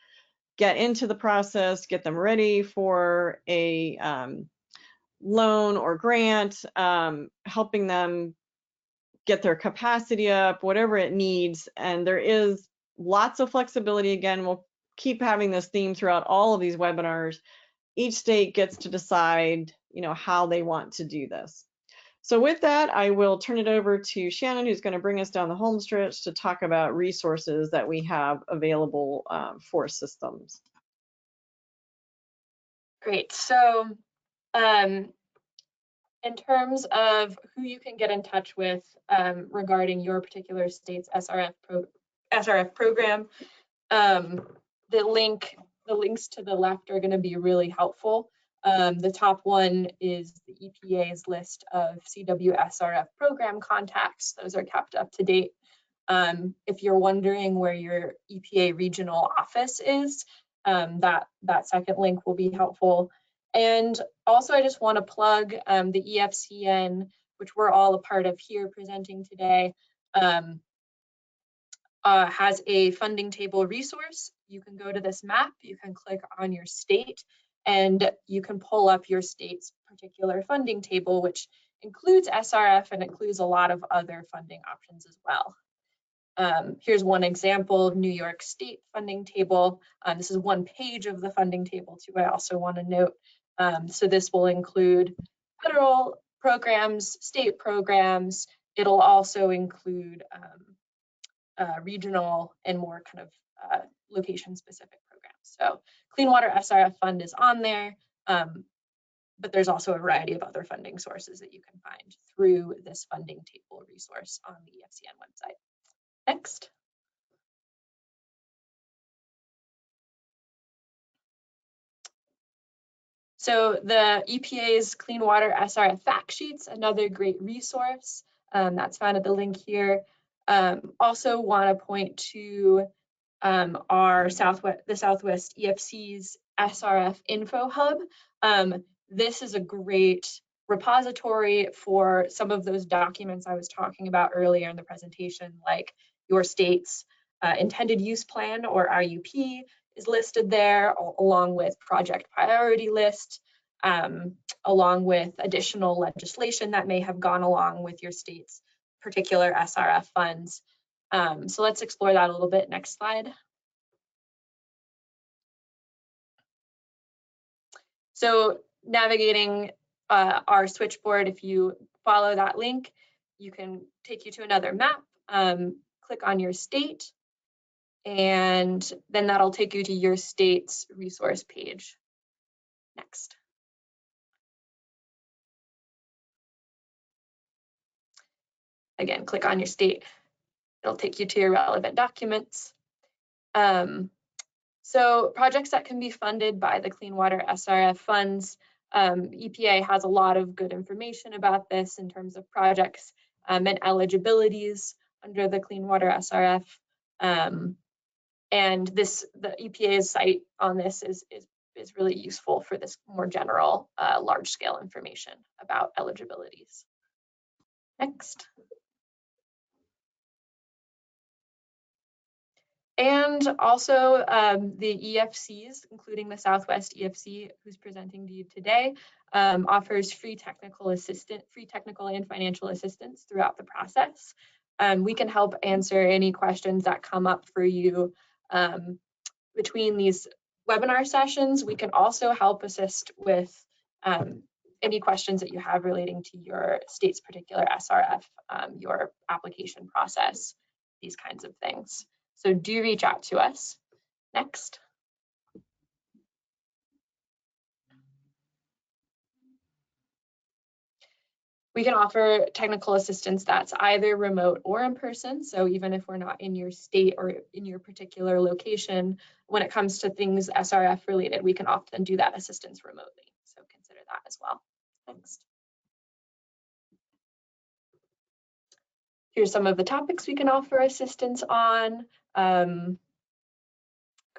get into the process, get them ready for a loan or grant, helping them get their capacity up, whatever it needs. And there is lots of flexibility. Again, we'll keep having this theme throughout all of these webinars. Each state gets to decide, you know, how they want to do this. So with that, I will turn it over to Shannon, who's going to bring us down the home stretch to talk about resources that we have available for systems. Great. So in terms of who you can get in touch with regarding your particular state's SRF program, the links to the left are going to be really helpful. The top one is the EPA's list of CWSRF program contacts. Those are kept up to date. If you're wondering where your EPA regional office is, that second link will be helpful. And also, I just want to plug the EFCN, which we're all a part of here presenting today, has a funding table resource. You can go to this map, you can click on your state, and you can pull up your state's particular funding table, which includes SRF and includes a lot of other funding options as well. Here's one example of New York State funding table. This is one page of the funding table too, I also want to note. So this will include federal programs, state programs. It'll also include regional and more kind of location-specific programs. So Clean Water SRF Fund is on there, but there's also a variety of other funding sources that you can find through this funding table resource on the EFCN website. Next. So the EPA's Clean Water SRF fact sheets, another great resource that's found at the link here. Also want to point to the Southwest EFC's SRF Info Hub. This is a great repository for some of those documents I was talking about earlier in the presentation, like your state's intended use plan, or IUP, is listed there, along with project priority list, along with additional legislation that may have gone along with your state's particular SRF funds. So let's explore that a little bit. Next slide. So navigating our switchboard, if you follow that link, you can take you to another map. Click on your state, and then that'll take you to your state's resource page. Next. Again, click on your state. It'll take you to your relevant documents. So projects that can be funded by the Clean Water SRF funds, EPA has a lot of good information about this in terms of projects and eligibilities under the Clean Water SRF. And the EPA's site on this is really useful for this more general large scale information about eligibilities. Next. And also the EFCs, including the Southwest EFC, who's presenting to you today, offers free technical and financial assistance throughout the process. We can help answer any questions that come up for you between these webinar sessions. We can also help assist with any questions that you have relating to your state's particular SRF, your application process, these kinds of things. So do reach out to us. Next. We can offer technical assistance that's either remote or in person. So even if we're not in your state or in your particular location, when it comes to things SRF related, we can often do that assistance remotely. So consider that as well. Next. Here's some of the topics we can offer assistance on. Go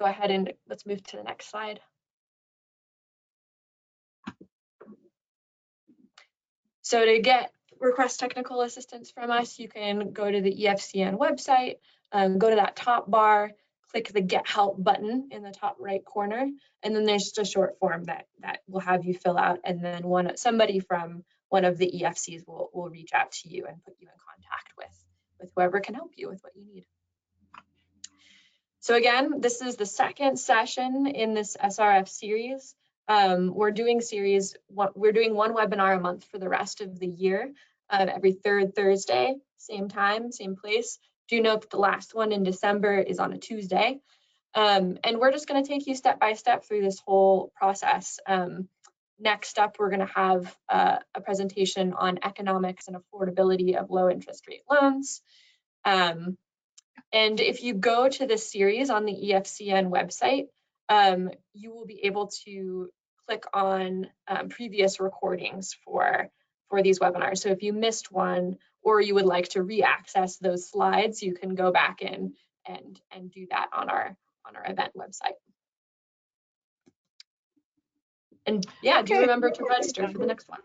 ahead and let's move to the next slide. So to request technical assistance from us, you can go to the EFCN website, go to that top bar, click the Get Help button in the top right corner, and then there's just a short form that will have you fill out, and then somebody from one of the EFCs will reach out to you and put you in contact with whoever can help you with what you need. So again, this is the second session in this SRF series. We're doing one webinar a month for the rest of the year, every third Thursday, same time, same place. Do note that the last one in December is on a Tuesday. And we're just going to take you step by step through this whole process. Next up, we're going to have a presentation on economics and affordability of low interest rate loans. And if you go to this series on the EFCN website, you will be able to click on previous recordings for these webinars. So if you missed one or you would like to re-access those slides, you can go back in and do that on our event website. And yeah, do remember to register for the next one.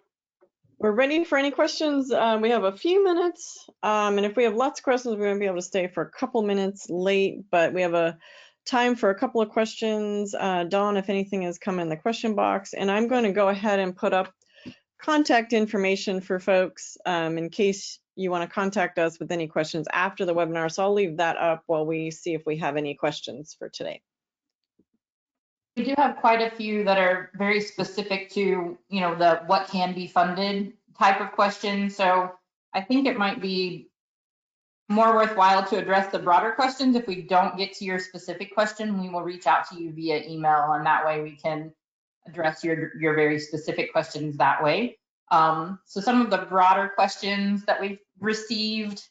We're ready for any questions. We have a few minutes, and if we have lots of questions, we're going to be able to stay for a couple minutes late, but we have a time for a couple of questions. Dawn, if anything has come in the question box, and I'm going to go ahead and put up contact information for folks in case you want to contact us with any questions after the webinar. So I'll leave that up while we see if we have any questions for today. We do have quite a few that are very specific to, the what can be funded type of questions. So I think it might be more worthwhile to address the broader questions. If we don't get to your specific question, we will reach out to you via email, and that way we can address your very specific questions that way. So some of the broader questions that we've received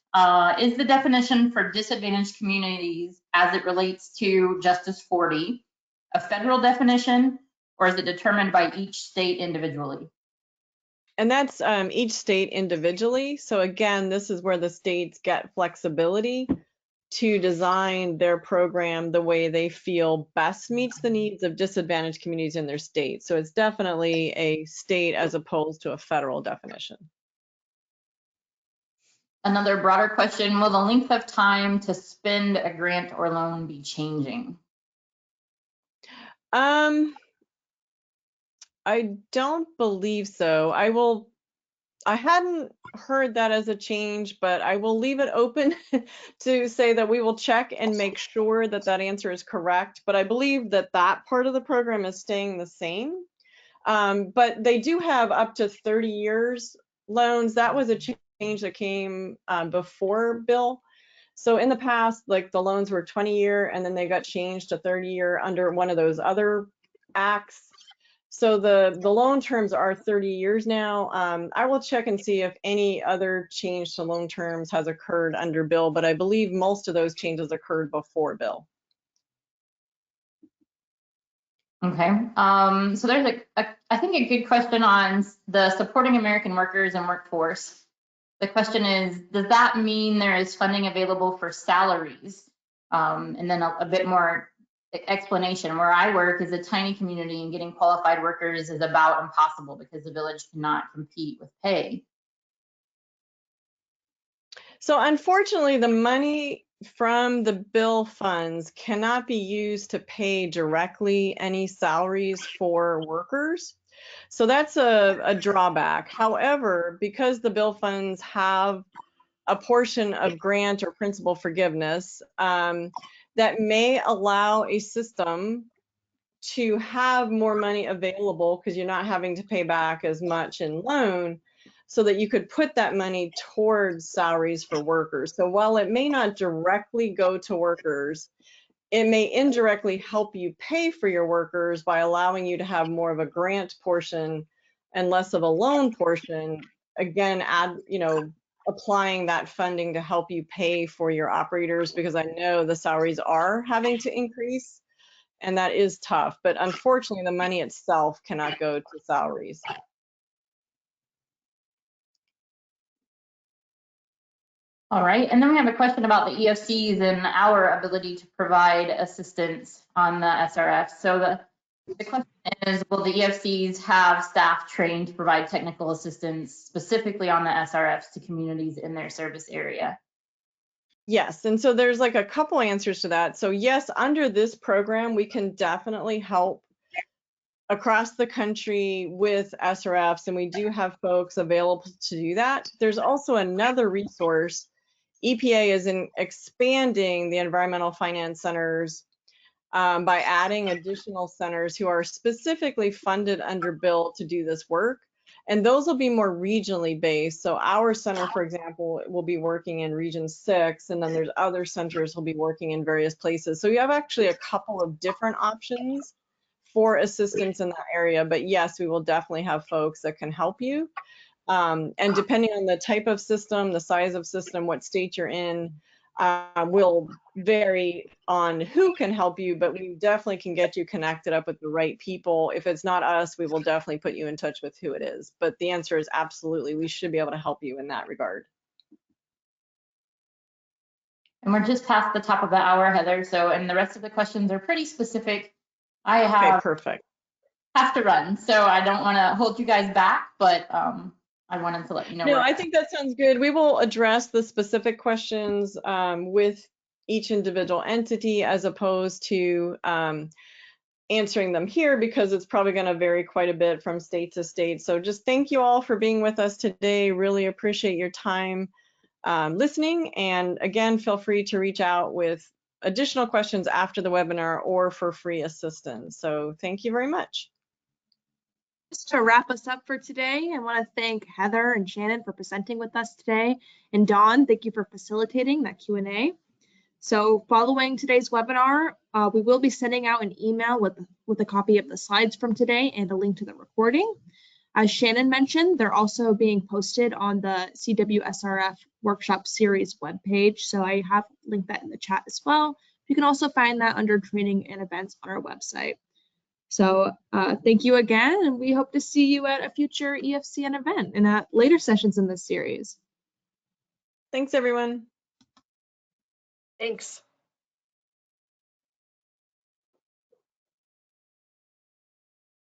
is the definition for disadvantaged communities as it relates to Justice 40 a federal definition, or is it determined by each state individually? And that's each state individually. So again, this is where the states get flexibility to design their program the way they feel best meets the needs of disadvantaged communities in their state. So it's definitely a state as opposed to a federal definition. Another broader question, will the length of time to spend a grant or loan be changing? I don't believe so. I hadn't heard that as a change, but I will leave it open to say that we will check and make sure that that answer is correct. But I believe that that part of the program is staying the same. But they do have up to 30 years loans. That was a change that came before BIL. So in the past, like the loans were 20-year and then they got changed to 30-year under one of those other acts. So the loan terms are 30 years now. I will check and see if any other change to loan terms has occurred under BIL, but I believe most of those changes occurred before BIL. Okay, so there's I think a good question on the supporting American workers and workforce. The question is, does that mean there is funding available for salaries? And then a bit more explanation. Where I work is a tiny community, and getting qualified workers is about impossible because the village cannot compete with pay. So unfortunately, the money from the BIL funds cannot be used to pay directly any salaries for workers. So that's a drawback. However, because the BIL funds have a portion of grant or principal forgiveness, that may allow a system to have more money available because you're not having to pay back as much in loan, so that you could put that money towards salaries for workers. So while it may not directly go to workers, it may indirectly help you pay for your workers by allowing you to have more of a grant portion and less of a loan portion. Again, applying that funding to help you pay for your operators, because I know the salaries are having to increase, and that is tough. But unfortunately, the money itself cannot go to salaries. All right, and then we have a question about the EFCs and our ability to provide assistance on the SRF. So the question is, will the EFCs have staff trained to provide technical assistance specifically on the SRFs to communities in their service area? Yes, and so there's like a couple answers to that. So yes, under this program, we can definitely help across the country with SRFs, and we do have folks available to do that. There's also another resource. EPA is expanding the environmental finance centers by adding additional centers who are specifically funded under BIL to do this work. And those will be more regionally based. So our center, for example, will be working in Region 6, and then there's other centers will be working in various places. So you have actually a couple of different options for assistance in that area. But yes, we will definitely have folks that can help you. And depending on the type of system, the size of system, what state you're in, will vary on who can help you, but we definitely can get you connected up with the right people. If it's not us, we will definitely put you in touch with who it is. But the answer is absolutely, we should be able to help you in that regard. And we're just past the top of the hour, Heather. So, and the rest of the questions are pretty specific. I have to run, so I don't want to hold you guys back, but I wanted to let you know. No, I think that sounds good. We will address the specific questions with each individual entity as opposed to answering them here, because it's probably going to vary quite a bit from state to state. So just thank you all for being with us today. Really appreciate your time listening. And again, feel free to reach out with additional questions after the webinar or for free assistance. So thank you very much. Just to wrap us up for today, I want to thank Heather and Shannon for presenting with us today. And Dawn, thank you for facilitating that Q&A. So following today's webinar, we will be sending out an email with a copy of the slides from today and a link to the recording. As Shannon mentioned, they're also being posted on the CWSRF Workshop Series webpage. So I have linked that in the chat as well. You can also find that under training and events on our website. So thank you again, and we hope to see you at a future EFCN event and at later sessions in this series. Thanks, everyone. Thanks.